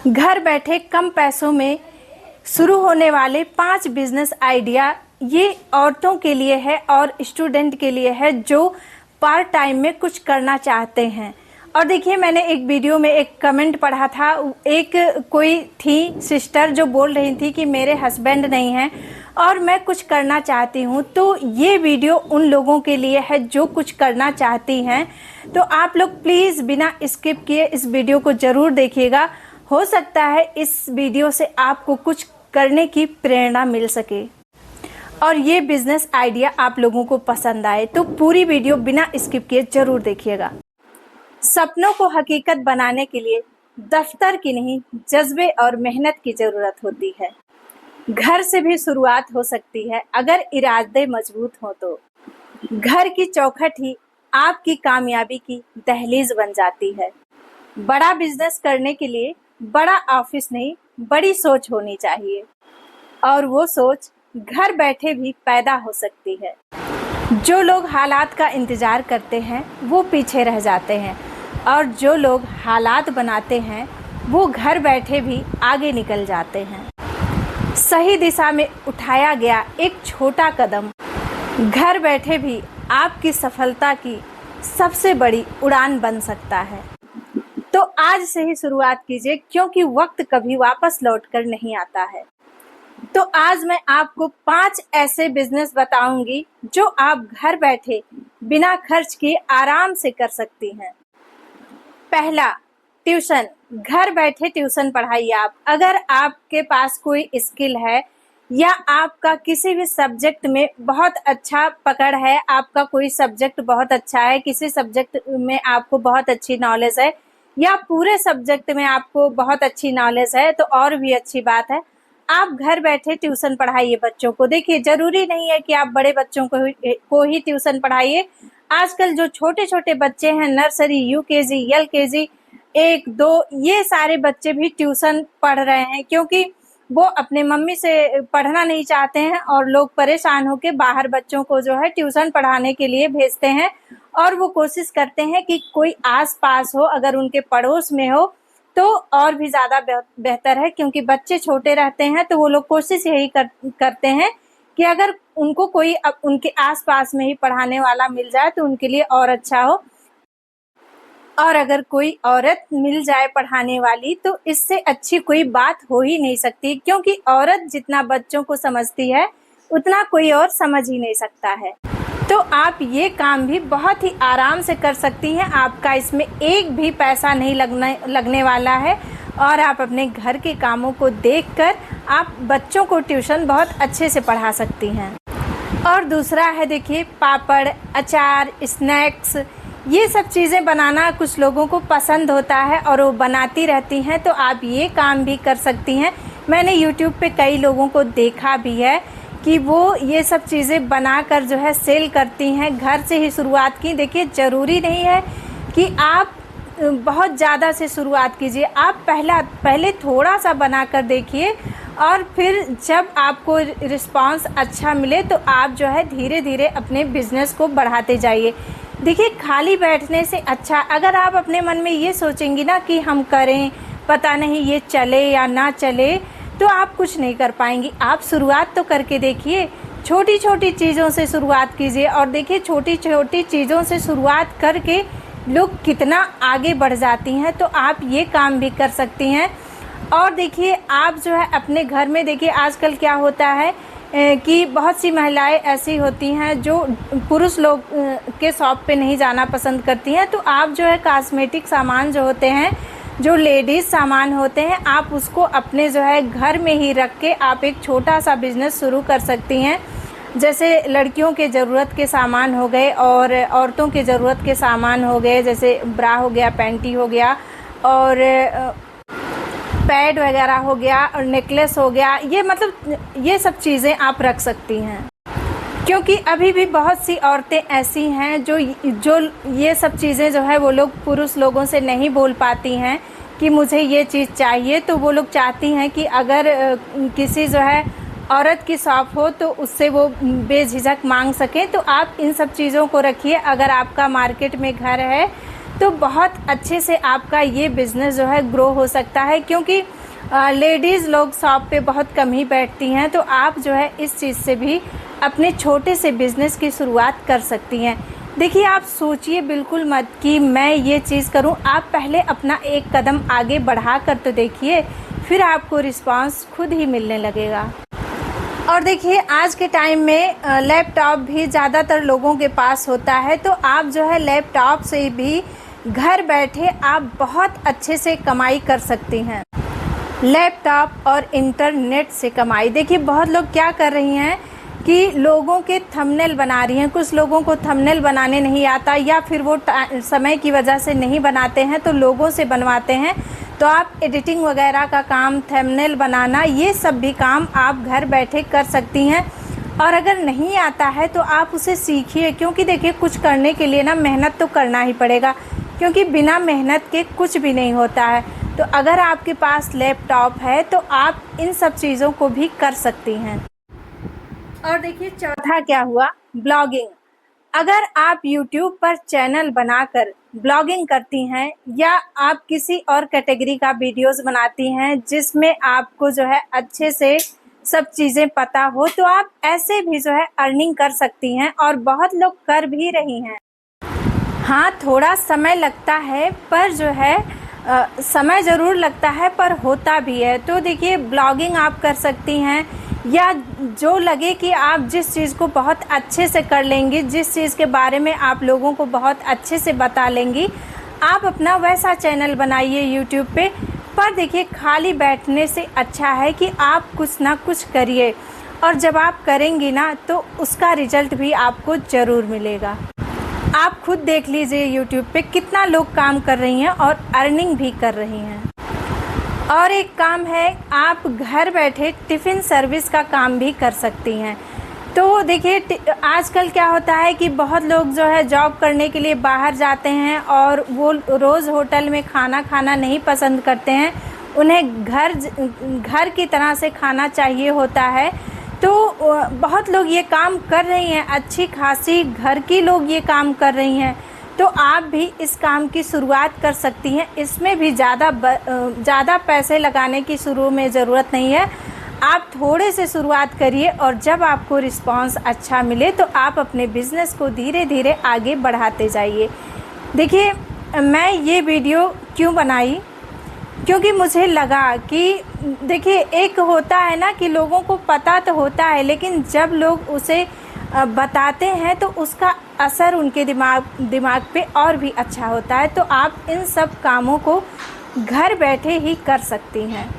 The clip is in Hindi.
घर बैठे कम पैसों में शुरू होने वाले 5 बिजनेस आइडिया ये औरतों के लिए है और स्टूडेंट के लिए है जो पार्ट टाइम में कुछ करना चाहते हैं। और देखिए, मैंने एक वीडियो में एक कमेंट पढ़ा था, एक कोई थी सिस्टर जो बोल रही थी कि मेरे हस्बैंड नहीं हैं और मैं कुछ करना चाहती हूँ। तो ये वीडियो उन लोगों के लिए है जो कुछ करना चाहती हैं। तो आप लोग प्लीज़ बिना स्किप किए इस वीडियो को ज़रूर देखिएगा। हो सकता है इस वीडियो से आपको कुछ करने की प्रेरणा मिल सके और ये बिजनेस आइडिया आप लोगों को पसंद आए। तो पूरी वीडियो बिना स्किप किए ज़रूर देखिएगा। सपनों को हकीकत बनाने के लिए दफ्तर की नहीं, जज्बे और मेहनत की ज़रूरत होती है। घर से भी शुरुआत हो सकती है अगर इरादे मजबूत हो तो। घर की चौखट ही आपकी कामयाबी की दहलीज बन जाती है। बड़ा बिजनेस करने के लिए बड़ा ऑफिस नहीं, बड़ी सोच होनी चाहिए और वो सोच घर बैठे भी पैदा हो सकती है। जो लोग हालात का इंतज़ार करते हैं वो पीछे रह जाते हैं और जो लोग हालात बनाते हैं वो घर बैठे भी आगे निकल जाते हैं। सही दिशा में उठाया गया एक छोटा कदम घर बैठे भी आपकी सफलता की सबसे बड़ी उड़ान बन सकता है। तो आज से ही शुरुआत कीजिए, क्योंकि वक्त कभी वापस लौट कर नहीं आता है। तो आज मैं आपको 5 ऐसे बिजनेस बताऊंगी जो आप घर बैठे बिना खर्च किए आराम से कर सकती हैं। पहला, ट्यूशन। घर बैठे ट्यूशन पढ़ाइए आप। अगर आपके पास कोई स्किल है या आपका किसी भी सब्जेक्ट में बहुत अच्छा पकड़ है, आपका कोई सब्जेक्ट बहुत अच्छा है, किसी सब्जेक्ट में आपको बहुत अच्छी नॉलेज है या पूरे सब्जेक्ट में आपको बहुत अच्छी नॉलेज है, तो और भी अच्छी बात है। आप घर बैठे ट्यूशन पढ़ाइए बच्चों को। देखिए, ज़रूरी नहीं है कि आप बड़े बच्चों को ही ट्यूशन पढ़ाइए। आजकल जो छोटे छोटे बच्चे हैं, नर्सरी, यूकेजी, एलकेजी, 1, 2, ये सारे बच्चे भी ट्यूशन पढ़ रहे हैं, क्योंकि वो अपने मम्मी से पढ़ना नहीं चाहते हैं और लोग परेशान होकर बाहर बच्चों को जो है ट्यूशन पढ़ाने के लिए भेजते हैं और वो कोशिश करते हैं कि कोई आस पास हो, अगर उनके पड़ोस में हो तो और भी ज़्यादा बेहतर है, क्योंकि बच्चे छोटे रहते हैं तो वो लोग कोशिश यही करते हैं कि अगर उनको कोई उनके आसपास में ही पढ़ाने वाला मिल जाए तो उनके लिए और अच्छा हो। और अगर कोई औरत मिल जाए पढ़ाने वाली तो इससे अच्छी कोई बात हो ही नहीं सकती, क्योंकि औरत जितना बच्चों को समझती है उतना कोई और समझ ही नहीं सकता है। तो आप ये काम भी बहुत ही आराम से कर सकती हैं। आपका इसमें एक भी पैसा नहीं लगने वाला है और आप अपने घर के कामों को देखकर आप बच्चों को ट्यूशन बहुत अच्छे से पढ़ा सकती हैं। और दूसरा है, देखिए, पापड़, अचार, स्नैक्स, ये सब चीज़ें बनाना कुछ लोगों को पसंद होता है और वो बनाती रहती हैं, तो आप ये काम भी कर सकती हैं। मैंने YouTube पे कई लोगों को देखा भी है कि वो ये सब चीज़ें बनाकर जो है सेल करती हैं। घर से ही शुरुआत की। देखिए, ज़रूरी नहीं है कि आप बहुत ज़्यादा से शुरुआत कीजिए। आप पहले थोड़ा सा बनाकर देखिए और फिर जब आपको रिस्पांस अच्छा मिले तो आप जो है धीरे धीरे अपने बिजनेस को बढ़ाते जाइए। देखिए, खाली बैठने से अच्छा, अगर आप अपने मन में ये सोचेंगी ना कि हम करें, पता नहीं ये चले या ना चले, तो आप कुछ नहीं कर पाएंगी। आप शुरुआत तो करके देखिए, छोटी छोटी चीज़ों से शुरुआत कीजिए और देखिए छोटी छोटी चीज़ों से शुरुआत करके लोग कितना आगे बढ़ जाती हैं। तो आप ये काम भी कर सकती हैं। और देखिए, आप जो है अपने घर में, देखिए आजकल क्या होता है कि बहुत सी महिलाएं ऐसी होती हैं जो पुरुष लोग के शॉप पे नहीं जाना पसंद करती हैं। तो आप जो है कॉस्मेटिक सामान जो होते हैं, जो लेडीज़ सामान होते हैं, आप उसको अपने जो है घर में ही रख के आप एक छोटा सा बिज़नेस शुरू कर सकती हैं। जैसे लड़कियों के ज़रूरत के सामान हो गए और औरतों के ज़रूरत के सामान हो गए, जैसे ब्रा हो गया, पैंटी हो गया और पैड वगैरह हो गया और नेकलेस हो गया। ये मतलब ये सब चीज़ें आप रख सकती हैं, क्योंकि अभी भी बहुत सी औरतें ऐसी हैं जो ये सब चीज़ें जो है वो लोग पुरुष लोगों से नहीं बोल पाती हैं कि मुझे ये चीज़ चाहिए। तो वो लोग चाहती हैं कि अगर किसी जो है औरत की शॉप हो तो उससे वो बेझिझक मांग सकें। तो आप इन सब चीज़ों को रखिए। अगर आपका मार्केट में घर है तो बहुत अच्छे से आपका ये बिज़नेस जो है ग्रो हो सकता है, क्योंकि लेडीज़ लोग शॉप पे बहुत कम ही बैठती हैं। तो आप जो है इस चीज़ से भी अपने छोटे से बिज़नेस की शुरुआत कर सकती हैं। देखिए, आप सोचिए बिल्कुल मत कि मैं ये चीज़ करूं, आप पहले अपना एक कदम आगे बढ़ा कर तो देखिए, फिर आपको रिस्पांस खुद ही मिलने लगेगा। और देखिए, आज के टाइम में लैपटॉप भी ज़्यादातर लोगों के पास होता है, तो आप जो है लैपटॉप से भी घर बैठे आप बहुत अच्छे से कमाई कर सकती हैं। लैपटॉप और इंटरनेट से कमाई। देखिए, बहुत लोग क्या कर रही हैं कि लोगों के थंबनेल बना रही हैं। कुछ लोगों को थंबनेल बनाने नहीं आता, या फिर वो समय की वजह से नहीं बनाते हैं तो लोगों से बनवाते हैं। तो आप एडिटिंग वगैरह का काम, थंबनेल बनाना, ये सब भी काम आप घर बैठे कर सकती हैं। और अगर नहीं आता है तो आप उसे सीखिए, क्योंकि देखिए, कुछ करने के लिए ना मेहनत तो करना ही पड़ेगा, क्योंकि बिना मेहनत के कुछ भी नहीं होता है। तो अगर आपके पास लैपटॉप है तो आप इन सब चीज़ों को भी कर सकती हैं। और देखिए, चौथा क्या हुआ, ब्लॉगिंग। अगर आप YouTube पर चैनल बनाकर ब्लॉगिंग करती हैं, या आप किसी और कैटेगरी का वीडियोस बनाती हैं जिसमें आपको जो है अच्छे से सब चीज़ें पता हो, तो आप ऐसे भी जो है अर्निंग कर सकती हैं, और बहुत लोग कर भी रही हैं। हाँ, थोड़ा समय लगता है, पर जो है समय ज़रूर लगता है, पर होता भी है। तो देखिए, ब्लॉगिंग आप कर सकती हैं, या जो लगे कि आप जिस चीज़ को बहुत अच्छे से कर लेंगी, जिस चीज़ के बारे में आप लोगों को बहुत अच्छे से बता लेंगी, आप अपना वैसा चैनल बनाइए यूट्यूब पे। पर देखिए, खाली बैठने से अच्छा है कि आप कुछ ना कुछ करिए, और जब आप करेंगी ना तो उसका रिजल्ट भी आपको ज़रूर मिलेगा। आप खुद देख लीजिए यूट्यूब पे कितना लोग काम कर रही हैं और अर्निंग भी कर रही हैं। और एक काम है, आप घर बैठे टिफ़िन सर्विस का काम भी कर सकती हैं। तो देखिए, आजकल क्या होता है कि बहुत लोग जो है जॉब करने के लिए बाहर जाते हैं, और वो रोज़ होटल में खाना खाना नहीं पसंद करते हैं, उन्हें घर की तरह से खाना चाहिए होता है। तो बहुत लोग ये काम कर रही हैं, अच्छी खासी घर की लोग ये काम कर रही हैं। तो आप भी इस काम की शुरुआत कर सकती हैं। इसमें भी ज़्यादा पैसे लगाने की शुरू में ज़रूरत नहीं है। आप थोड़े से शुरुआत करिए, और जब आपको रिस्पांस अच्छा मिले तो आप अपने बिज़नेस को धीरे धीरे आगे बढ़ाते जाइए। देखिए, मैं ये वीडियो क्यों बनाई, क्योंकि मुझे लगा कि देखिए, एक होता है ना कि लोगों को पता तो होता है, लेकिन जब लोग उसे बताते हैं तो उसका असर उनके दिमाग पे और भी अच्छा होता है। तो आप इन सब कामों को घर बैठे ही कर सकती हैं।